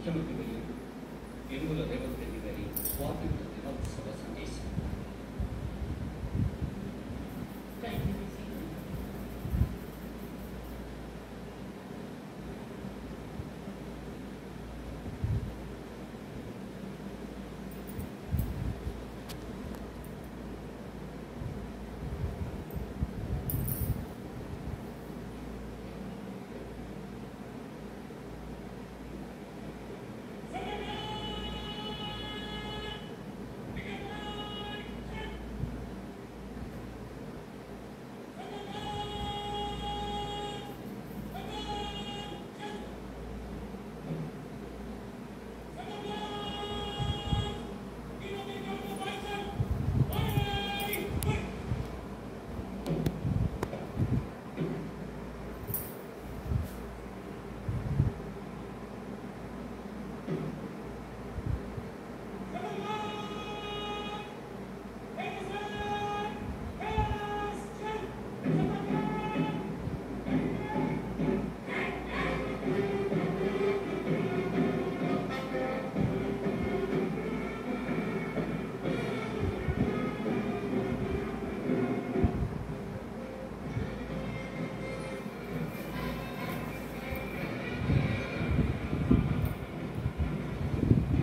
ముఖ్యమంత్రి వర్యులు యనుమల రేవంత్ రెడ్డి గారి స్వాతంత్ర దినోత్సవ సందేశం.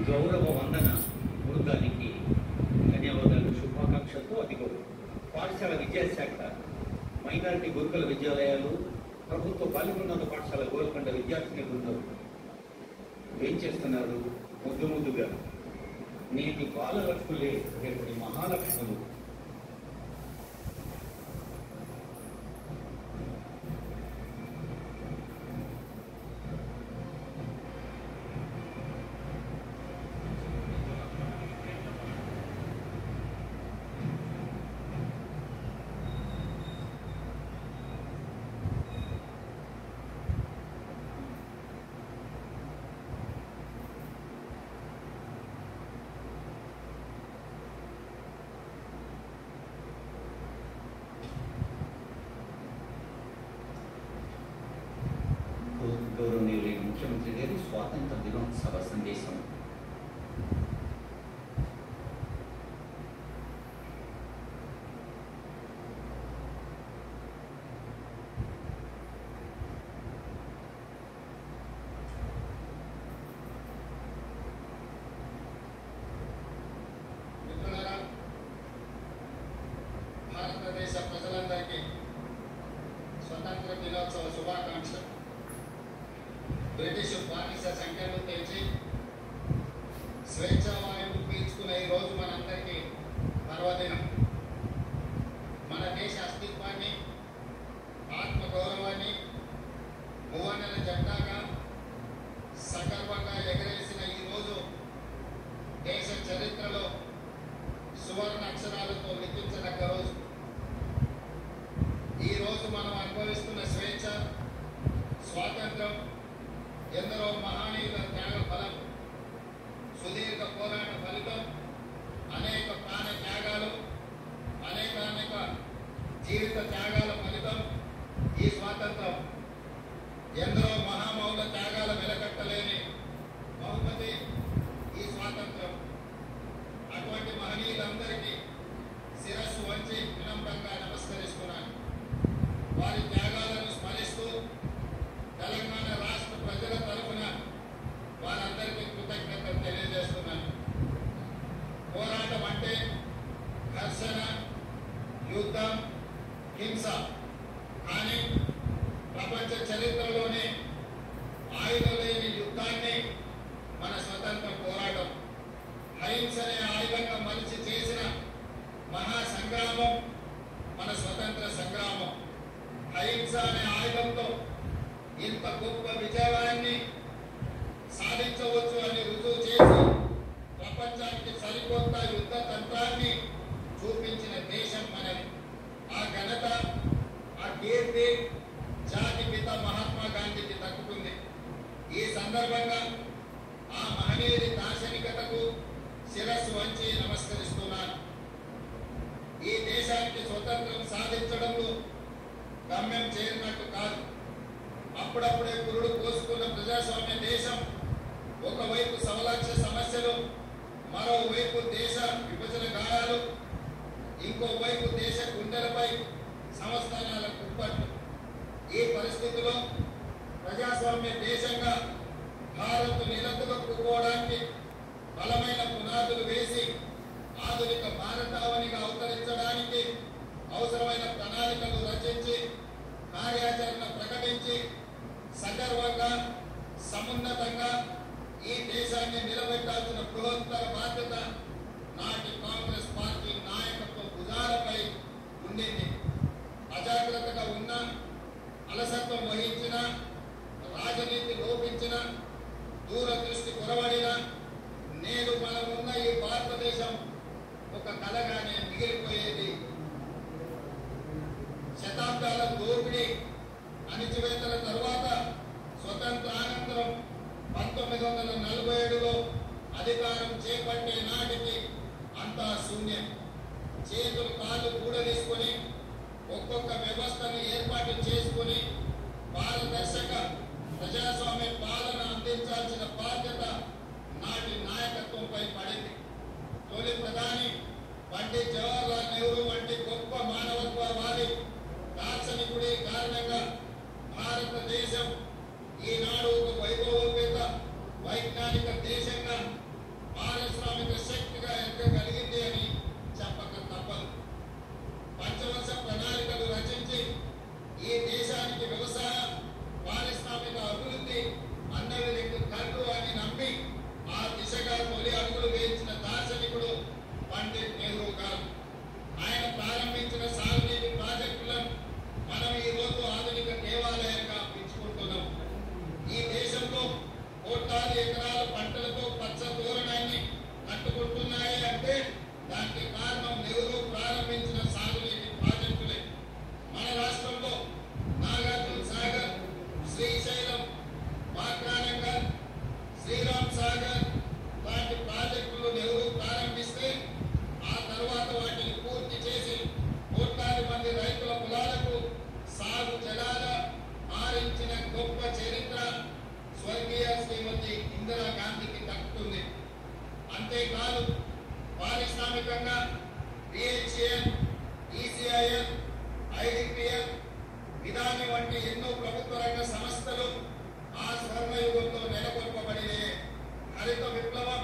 గౌరవ వందన బృందానికి ధన్యవాదాలు, శుభాకాంక్షలతో అదిగో పాఠశాల విద్యాశాఖ మైనారిటీ గురుకుల విద్యాలయాలు ప్రభుత్వ బాలికన్నత పాఠశాల గోల్కొండ విద్యార్థిని బృందం ఏం చేస్తున్నారు? ముద్దుగా నేటి బాలలక్ష్ములే రేపటి మహాలక్ష్ములు. గౌరవనీయులైన ముఖ్యమంత్రి గారి స్వాతంత్ర దినోత్సవ సందేశం. భారతదేశ ప్రజలందరికీ స్వతంత్ర దినోత్సవ శుభాకాంక్షలు. బ్రిటిష్ బానిస సంఖ్యను తెచ్చి స్వేచ్ఛావాయువు పీల్చుకునే ఈ రోజు మనందరికీ పర్వదినం. మన దేశ అస్తిత్వాన్ని, ఆత్మగౌరవాన్ని భువనల జెండాగా సగర్వంగా ఎగరేసిన ఈ రోజు దేశ చరిత్రలో సువర్ణ అక్షరాలతో లిఖించదగ్గ రోజు. ఈ రోజు మనం అనుభవిస్తున్న స్వేచ్ఛ, స్వాతంత్రం ఎందరో మహనీయుల త్యాగ ఫలం, సుదీర్ఘ పోరాట ఫలితం, అనేక ప్రాణ త్యాగాలు, అనేక జీవిత త్యాగాల ఫలితం ఈ స్వాతంత్రం. ఎందరో మహామౌల త్యాగాల వెలకట్టలేని బహుమతి ఈ స్వాతంత్రం. అటువంటి మహనీయులందరికీ శిరస్సు వంచి వినమ్రంగా నమస్కరిస్తున్నాను. వారి త్యాగాలను స్మరిస్తూ తెలంగాణ రాష్ట్ర ప్రజల తరఫున వారందరికీ కృతజ్ఞతలు తెలియజేస్తున్నాను. పోరాటం అంటే ఘర్షణ, యుద్ధం, హింస. కానీ ప్రపంచ చరిత్రలోనే ఆయుధం లేని యుద్ధాన్ని మన స్వతంత్ర పోరాటం, అహింసనే ఆయుధంగా మలిచి చేసిన మహా సంగ్రామం మన స్వతంత్ర సంగ్రామం. అహింస అనే ఆయుధంతో ఇంత గొప్ప విజయాన్ని సాధించవచ్చు అని రుజువు చేసి ప్రపంచానికి సరికొత్త యుద్ధ తంత్రాన్ని చూపించిన దేశం మనది. ఆ ఘనత, ఆ కీర్తి జాతి పిత మహాత్మా గాంధీకి దక్కుతుంది. ఈ సందర్భంగా ఆ మహనీయుడి దార్శనికతకు శిరస్సు వంచి నమస్కరిస్తున్నాను. ఈ దేశానికి స్వతంత్రం సాధించడంలో గమ్యం చేరినట్టు కాదు. అప్పుడప్పుడే పురుడు పోసుకున్న ప్రజాస్వామ్య దేశం ఒకవైపు సమలక్ష్య సమస్యలు, మరోవైపు దేశ విభజన గాయాలు, ఇంకోవైపు దేశ గుండెలపై సంస్థానాల కుప్పట్లు. ఈ పరిస్థితిలో ప్రజాస్వామ్య దేశంగా భారత్ నిలదొక్కుకోవడానికి బలమైన పునాదులు వేసి ఆధునిక భారతావనిగా అవతరించడానికి అవసరమైన ప్రణాళికలు రచించి కార్యాచరణ ప్రకటించి సగర్వంగా సమున్నతంగా ఈ దేశాన్ని నిలబెట్టాల్సిన బృహత్తర బాధ్యత నాటి కాంగ్రెస్ పార్టీ నాయకత్వ భుజాలపై ఉండింది. అజాగ్రత్తగా ఉన్న, అలసత్వం వహించిన, రాజనీతి లోపించిన, దూరదృష్టి కొరవడిన నేడు మనం ఉన్న ఈ భారతదేశం ఒక కలగానే మిగిలిపోయేది. శతాబ్దాల దోపిడీ అణిచివేతల తరువాత స్వతంత్రానంతరం 1947లో అధికారం చేపట్టే నాటికి అంతా శూన్యం. చేతులు కాళ్ళు కూడదీసుకొని ఒక్కొక్క వ్యవస్థను ఏర్పాటు చేసుకుని పారదర్శక ప్రజాస్వామ్య పాలన అందించాల్సిన బాధ్యత నాటి నాయకత్వంపై పడింది. తొలి ప్రధాని పండిత్ జవహర్లాల్ నెహ్రూ వంటి గొప్ప మానవత్వవాది దార్శనికుడి కారణంగా భారతదేశం ఈనాడు ఒక వైభవోపేత వైజ్ఞానిక దేశంగా పారిశ్రామిక శక్తిగా ఎదగగలిగింది అని చెప్పక తప్పదు. పంచవర్ష ప్రణాళికలు రచించి ఈ దేశానికి వ్యవసాయ పారిశ్రామిక అభివృద్ధి అన్నవి రెండు కళ్ళు అని నమ్మి ఆ దిశగా తొలి అడుగులు వేయించిన దార్శనికుడు పండిత్ నెహ్రూ గారు. ఆయన ప్రారంభించిన సాగునీటి ప్రాజెక్టులను మనం ఈ రోజు ఆధునిక దేవాలయంగా పెంచుకుంటున్నాం. ఈ దేశంలో కోట్లాది ఎకరాల పంటలతో పచ్చ తోరణాన్ని కట్టుకుంటున్నాయి అంటే దానికి కారణం నెహ్రూ ప్రారంభించిన సాగునీటి ప్రాజెక్టులే. మన రాష్ట్రంలో నాగార్జున సాగర్, శ్రీశైలం, వాక్రానంగల్, శ్రీరామ్ సాగర్ లాంటి ప్రాజెక్టులు నెహ్రూ ప్రారంభిస్తే ఆ తర్వాత వాటిని పూర్తి చేసి కోట్లాది మంది రైతుల పొలాలకు సాగు జలాల ఆరించిన గొప్ప చరిత్ర స్వర్గీయ శ్రీమతి ఇందిరాగాంధీకి దక్కుతుంది. అంతేకాదు పారిశ్రామికంగా BHEL, ECIL, IDPL, విధాని వంటి ఎన్నో ప్రభుత్వ రంగ సంస్థలు ఆ స్వర్ణయుగంలో నెలకొల్పబడినే. హరిత విప్లవం,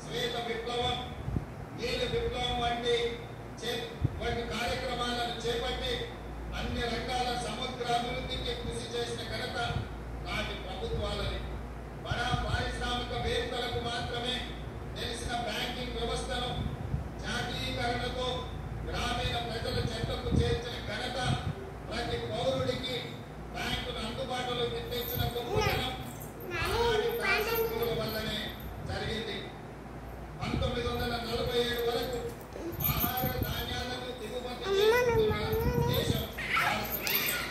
శ్వేత విప్లవం, నీలి విప్లవం వంటి కార్యక్రమాలను చేపట్టి అన్ని రంగాల సమగ్రాభివృద్ధికి కృషి చేసిన ఘనత నాటి ప్రభుత్వాలని. బడా పారిశ్రామికవేత్తలకు మాత్రమే తెలిసిన బ్యాంకింగ్ వ్యవస్థను జాతీయకరణతో గ్రామీణ ప్రజల చెంతకు చేర్చిన ఘనత, ప్రతి పౌరుడికి బ్యాంకును అందుబాటులోకి తెచ్చిన గొప్పతనం ఆనాటి ప్రాజెక్టుల వల్లనే జరిగింది. 1947 వరకు ఆహార ధాన్యాలను దిగుమతి చేసుకున్న దేశం భారతదేశం.